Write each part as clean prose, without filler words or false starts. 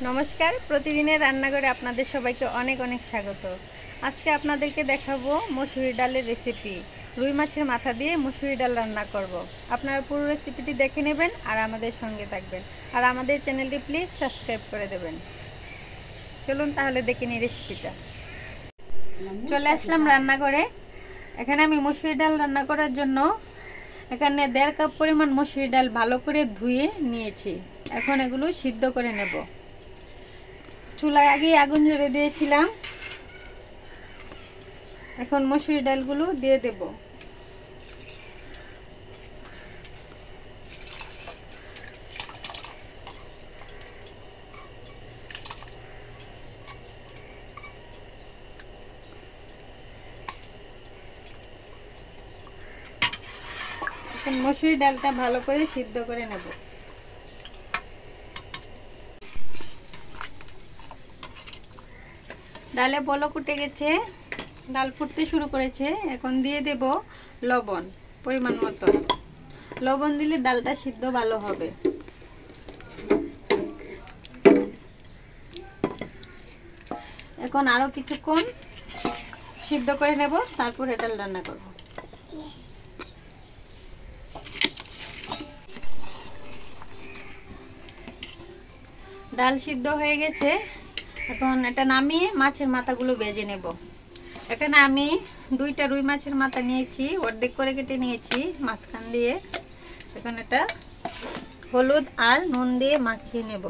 নমস্কার, প্রতিদিনের রান্নাঘরে আপনাদের সবাইকে অনেক অনেক স্বাগত। আজকে আপনাদেরকে দেখাবো মসুরি ডালের রেসিপি। রুই মাছের মাথা দিয়ে মসুরি ডাল রান্না করব। আপনারা পুরো রেসিপিটি দেখে নেবেন আর আমাদের সঙ্গে থাকবেন, আর আমাদের চ্যানেলটি প্লিজ সাবস্ক্রাইব করে দেবেন। চলুন তাহলে দেখে নিই রেসিপিটা। চলে আসলাম রান্নাঘরে। এখানে আমি মসুরি ডাল রান্না করার জন্য এখানে 1.5 কাপ পরিমাণ মসুরি ডাল ভালো করে ধুয়ে নিয়েছি। এখন এগুলো সিদ্ধ করে নেব। চুলায় আগে আগুন জ্বেলে দিয়েছিলাম। এখন মসুরি ডালগুলো দিয়ে দেব। এখন মসুরি ডালটা ভালো করে সিদ্ধ করে নেব। ডালে বলক উঠে গেছে, ডাল ফুটতে শুরু করেছে। এখন দিয়ে দেব লবণ পরিমাণ মতো। লবণ দিলে ডালটা সিদ্ধ ভালো হবে। এখন আরো কিছুক্ষণ সিদ্ধ করে নেব, তারপরে ডাল রান্না করব। ডাল সিদ্ধ হয়ে গেছে। এখন এটা নামিয়ে মাছের মাথাগুলো ভেজে নেব। এখানে আমি 2টা রুই মাছের মাথা নিয়েছি, অর্ধেক করে কেটে নিয়েছি মাঝখান দিয়ে। এখন এটা হলুদ আর নুন দিয়ে মাখিয়ে নেব।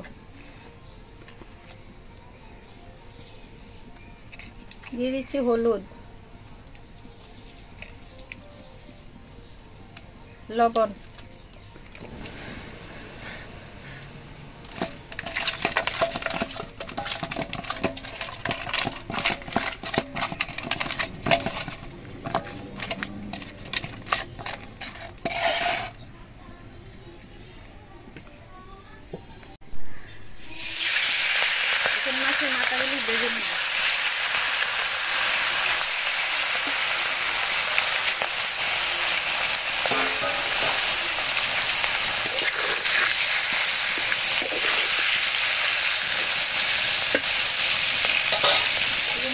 দিয়ে দিচ্ছি হলুদ, লবণ, মাছের মাথাগুলি ভেজে নেব।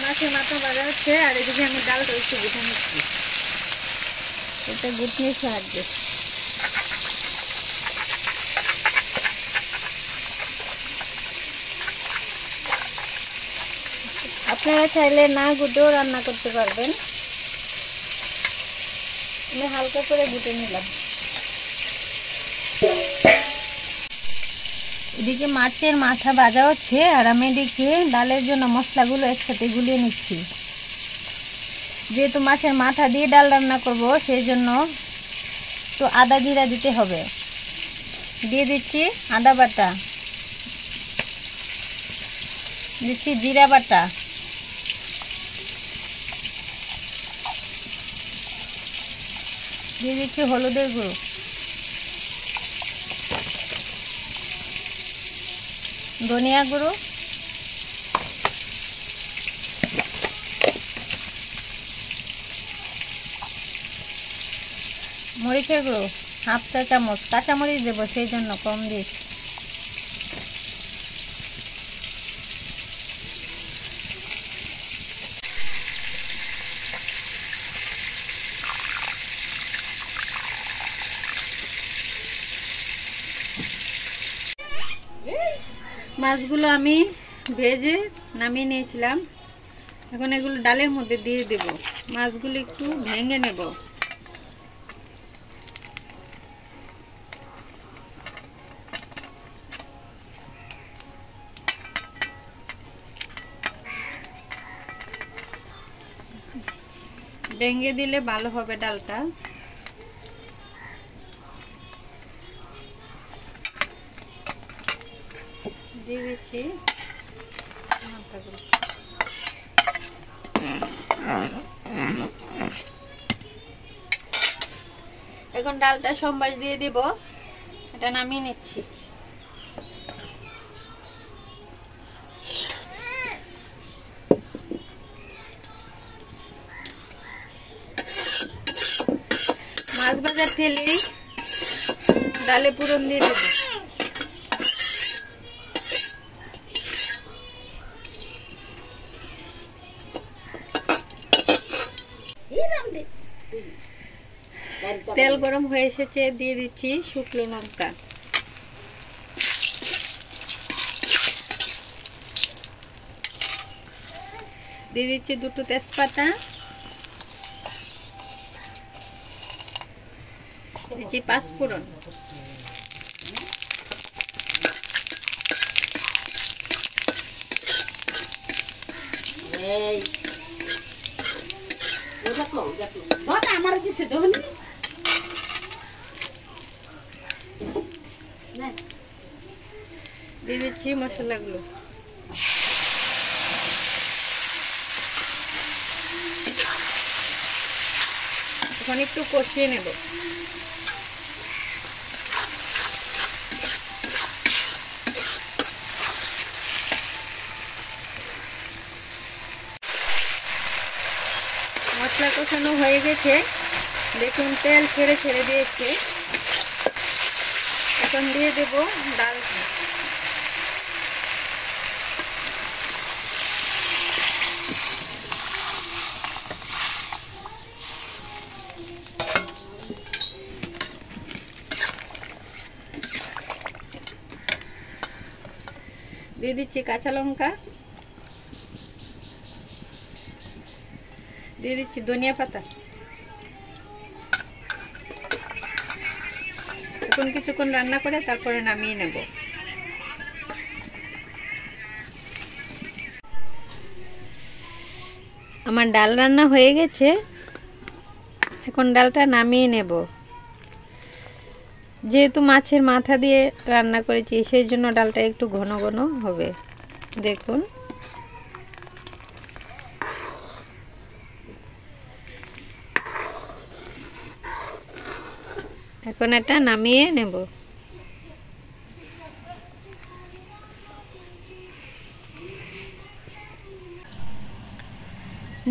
মাছের মাথা ভাজা হচ্ছে, আর এদিকে আমি ডালটা একটু গুটে নিচ্ছি। এটা গুটনির সাহায্যে। আপনারা চাইলে না গুটেও রান্না করতে পারবেন। আমি হালকা করে গুটে নিলাম। এদিকে মাছের মাথা ভাজা হচ্ছে, আর আমি এদিকে ডালের জন্য মশলাগুলো একসাথে গুলিয়ে নিচ্ছি। যেহেতু মাছের মাথা দিয়ে ডাল রান্না করব, সেই জন্য তো আদা জিরা দিতে হবে। দিয়ে দিচ্ছি আদা বাটা, দিচ্ছি জিরা বাটা, দিয়ে দিচ্ছি হলুদের গুঁড়ো, ধনিয়া গুঁড়ো, মরিচের গুঁড়ো 1/2 চা চামচ। কাঁচামরিচ দেবো, সেই জন্য কম দিয়েছি। মাছগুলো আমি ভেজে নামিয়ে নিয়েছিলাম। এখন এগুলো ডালের মধ্যে দিয়ে দেব। মাছগুলো একটু ভেঙে নেব। ভেঙে দিলে ভালো হবে ডালটা। দিয়ে দিচ্ছি মাথাগুলো। এখন ডালটা সম্বাস দিয়ে দেব। এটা নামিয়ে নিচ্ছি। মাছ ভাজা ফেলেই ডালে পুরন দিয়ে দেব। তেল গরম হয়ে এসেছে, দিয়ে দিচ্ছি শুকনো লঙ্কা, দিয়ে দিচ্ছি 2টো তেজপাতা, দিচ্ছি 5 ফোড়ন, দিয়ে দিচ্ছি মশলাগুলো, এখন একটু কষিয়ে নেব। মশলা কষানো হয়ে গেছে, দেখুন তেল ছেড়ে দিয়েছে। এখন দিয়ে দেব ডাল, দিয়ে দিচ্ছি কাঁচা লঙ্কা, দিয়ে দিচ্ছি ধনিয়া পাতা। এখন কিছুক্ষণ রান্না করে তারপরে নামিয়ে নেব। আমার ডাল রান্না হয়ে গেছে, এখন ডালটা নামিয়ে নেব। যেহেতু মাছের মাথা দিয়ে রান্না করেছি সেই জন্য ডালটা একটু ঘন ঘন হবে। দেখুন এখন এটা নামিয়ে নেব।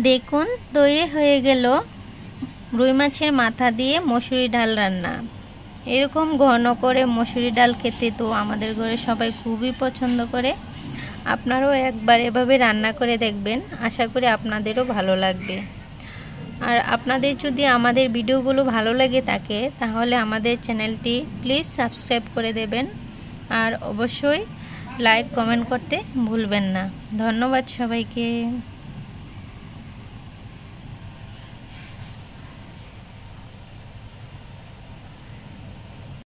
দেখুন তৈরি হয়ে গেল রুই মাছের মাথা দিয়ে মসুরি ডাল রান্না। এরকম ঘন করে মসুরি ডাল খেতে তো আমাদের ঘরে সবাই খুবই পছন্দ করে। আপনারাও একবার এভাবে রান্না করে দেখবেন, আশা করি আপনাদেরও ভালো লাগবে। আর আপনাদের যদি আমাদের ভিডিওগুলো ভালো লাগে থাকে তাহলে আমাদের চ্যানেলটি প্লিজ সাবস্ক্রাইব করে দেবেন, আর অবশ্যই লাইক কমেন্ট করতে ভুলবেন না। ধন্যবাদ সবাইকে।